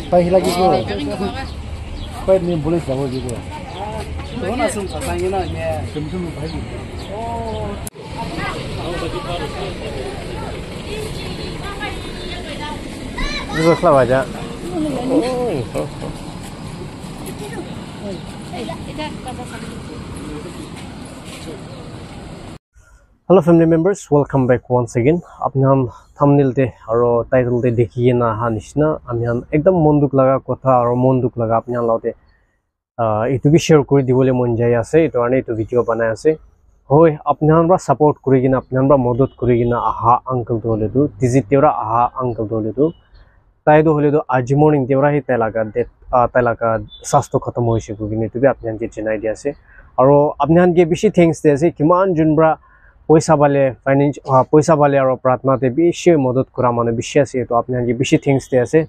Pahi lagi ko. Pahi ni boleh sama juga. Mana sum sasangi na ye. Sum pahi. Oh. Itu selama aja. Oh. Hello family members, welcome back once again. Apni thumbnail te aro title te dekhi na hanishna ami ekdam monduk laga kotha aro monduk laga apni laute etu bi share kori dibole mon jai ase etu ane etu video banai ase hoi apni ra support kori gina apni ra modot kori gina aha uncle to hole tu tiji teura aha uncle to hole tu tai do hole tu aji morning teura hi tailaga sasto khatam hoise ko gine tu bi apni je janai dia ase aro apni ge bishi thanks de ase kiman junbra पैसा वाले और प्रार्थना ते Bysshe मदद करा माने Bysshe से तो आपने ये बिशे थिंग्स ते ऐसे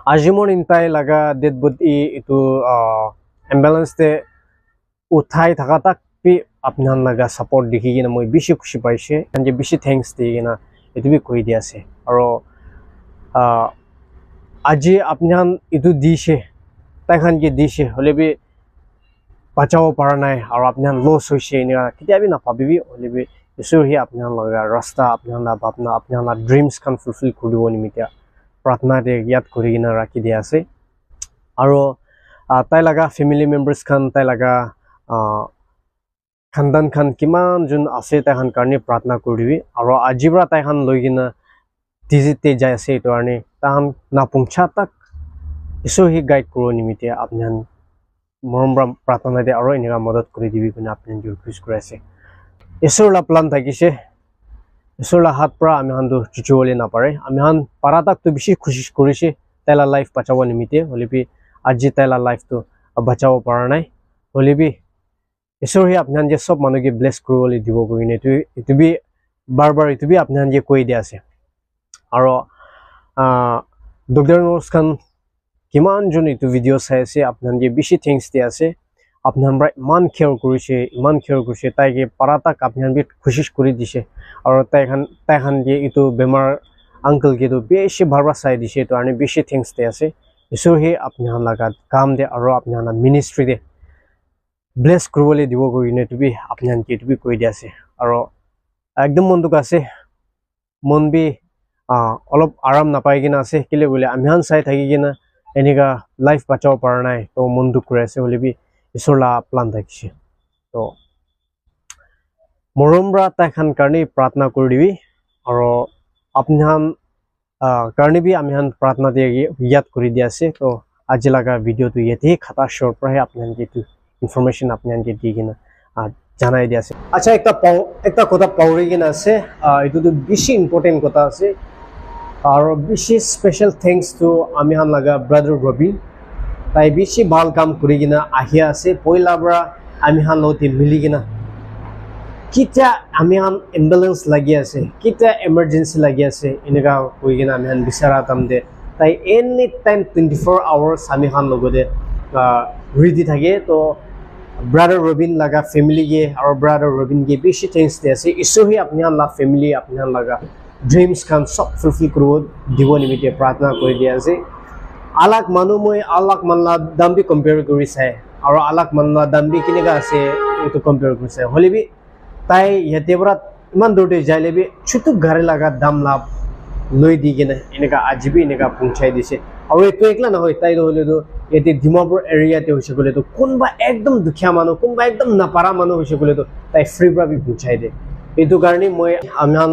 आजिमोन इंताय लगा डेड बॉडी इतो एम्बुलेंस ते उठाई थका तक भी आपने लगा सपोर्ट दिखी कि ना मैं बिशे खुशी पाइसे ये बिशे थिंग्स ते कि ना इतो भी कोई दिया से और आज आपने इतो दिशे ताकन के दिशे होले भी बचाओ पारा नाय और अपने लॉस होइसे इनका कितिया भी ना पाबी होले भी इसुर ही अपने लगा रास्ता अपना ड्रीम्स कान फुलफिल करदिबो निमित्या प्रार्थना दे याद करि गिना राखि दिया से और ताइ लगा फैमिली मेंबर्स खान ताइ लगा खानदान खान किमान जुन आसे ताइ खान करने प्रार्थना करदिबि और आजिब्रा ताइ खान लइ गिना दिजिते जाय से तो आने तान ना पुंछा तक इसुर ही गाइड करो निमित्या अपने मरमब्रा प्रार्थना दे और इनका मदद करि दिबि कुना आपन जो खुश करासे इसोरला प्लान थाकिसे इसोरला हात प्रा आमी हान्दु चुचुले ना पारे आमी हान पारा तक तो बिशि खुशी करिसे तैला लाइफ बचाव निमिते होलिबि आजि तैला लाइफ तो बचाव पारा नाय होलिबि इसोर ही आपन जे सब मानुगे ब्लेस करबोले दिबो गइने इतु बि बार बार इतु बि आपन जे कइ दियासे और डॉक्टर नोर्स खान किमान जन इतु वीडियो साइसे आपन जे बिशि थिंग्स दे आसे आपन ब्रा मान केयर करिसे ताइगे पारा तक आपन बि कोशिश करि दिसे और ताइखान जे इतु बेमार अंकल के तो बेशि भरबा साइ दिसे तो आने बिशि थिंग्स दे आसे इसो हे आपन लगा काम दे और आपन मिनिस्ट्री दे ब्लेस करबोले दिबो गइने तो बि आपन के तो बि कइ दियासे और एकदम मन दुख आसे मन बि अलप आराम ना पाइगिना आसे केले बोले आमिहान साइ थाकिगिना एनिका लाइफ बचाव पारा नाय तो मन दुख करे से होले भी इसोरला प्लान थाकिसे तो मरमब्रा ताइखान करने प्रार्थना करदिबि और आपनिहान करने भी आमिहान प्रार्थना दे याद करि दियासे तो आज लगा वीडियो तो यति खाता शॉर्ट पर है आपनिहान के तो इनफॉरमेशन आपनिहान के दिगिना जानाय दियासे अच्छा एकटा কথা पाउरि गिना আছে एतु तो बेसी इम्पोर्टेंट কথা আছে और बेसी स्पेशल थैंक्स टू आमिहान लगा ब्रदर रबिन ताइ बेसी ভাল काम करिगिना आहिया আছে পয়লাবরা आमिहान लते मिलिगिना किता आमिहान एम्बुलेंस लागि আছে किता इमर्जेंसी लागि আছে इनका कइगिना आमिहान बिचारा तामदे ताइ एनी टाइम 24 आवर्स आमिहान लगदे रेडी थाके तो ब्रदर रबिन लगा फैमिली के और ब्रदर रबिन के बेसी थैंक्स दे আছে इसो ही आमिहान ला फैमिली आमिहान लगा ड्रीम्स खान सब फुलफिल करबो दिबो निमिते प्रार्थना करि दिया जे आलाक मानु মই आलाक मानला दाम भी कंपेयर करि साय और आलाक मानला दाम भी किनेगा আছে एतो कंपेयर करि साय होलिबि ताइ यतेबरा इमान दोटे जाइले भी छुटु घरे लगा दाम लाभ लय दिगिना इनेका आजिबि इनेका पहुंचाइ दिसे और एतो एकला न होय ताइ होले तो यते डिमापुर एरिया ते होइसे गले तो कोनबा एकदम दुखिया मानु कोनबा एकदम नापारा मानु होइसे गले तो ताइ फ्री बरा भी पहुंचाइ दे एतो कारणे মই आमिहान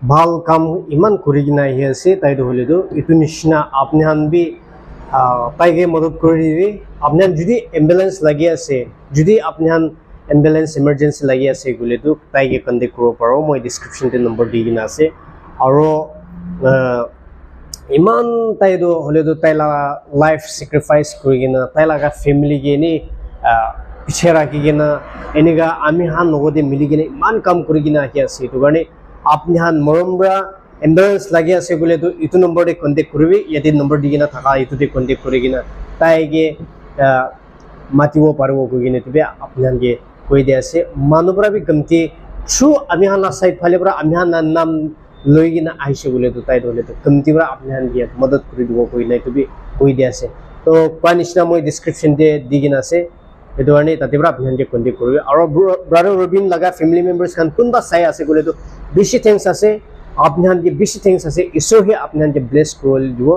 ভাল কাম ইমান কৰি কিনা আহি আছে তাইতো হলেতো ইটো নিচিনা আপনি হান বি তাইকে মদত কৰি দিবি আপনি যদি এম্বুলেন্স লাগি আছে যদি আপনি হান এম্বুলেন্স ইমার্জেন্সি লাগি আছে গলেতো তাইকে কন্টেক্ট কৰিব পাৰো মই ডেসক্ৰিপশনতে নম্বৰ দি কিনা আছে আৰু ইমান তাইতো হলেতো তাইলা লাইফ স্যাক্ৰিফাইস কৰি কিনা তাইলাga ফ্যামিলি কে নি পিছে ৰাখি কিনা এনেকা আমি হান লগতে মিলি কিনে ইমান কাম কৰি কিনা আহি আছে এটো কাৰণে আপনি হান মৰমৰা এম্বুলেন্স লাগি আছে গলেতো ইটো নম্বৰতে কন্টেক্ট কৰিবি ইয়াতে নম্বৰ দি কিনা থাকা ইটোতে কন্টেক্ট কৰি কিনা তাইকে মাতিব পাৰিব কৈ কিনে তুমি আপনি হানকে কৈ দি আছে মানুহৰা বি গমতি থ্ৰু আমি হান সাইড ফালে পৰা আমি হান নাম লৈ কিনা আহিছে গলেতো তাই হলেতো গমতি পৰা আপনি হানকে মদত কৰি দিব কৈ নাই তুমি কৈ দি আছে তো কোৱা নিচিনা মই ডেসক্ৰিপশনতে দি কিনা আছে এটো কাৰণে তাতে পৰা আপনি হানকে কন্টেক্ট কৰিবি আৰু ব্ৰাদাৰ ৰবিন লগা ফ্যামিলি মেম্বাৰ্স খান কোনবা চাই আছে গলেতো বেছি থ্যাঙ্কস আছে আপনি হানকে বেছি থ্যাঙ্কস আছে ঈশ্বৰে আপনি হানকে ব্লেস কৰি দিব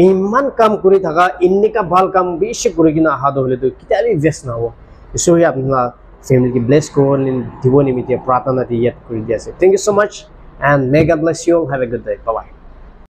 ইমান কাম কৰি থাকা ইন্নিকা ভাল কাম বেছি কৰি কিনা আহা হলেতো কিতালি বেস না হ'ব ঈশ্বৰে আপোনাৰ ফ্যামিলিকে ব্লেস কৰি দিব নিমিতে প্ৰাৰ্থনা দি ইয়াত কৰি দি আছে thank you so much and may God bless you all. Have a good day. Bye bye.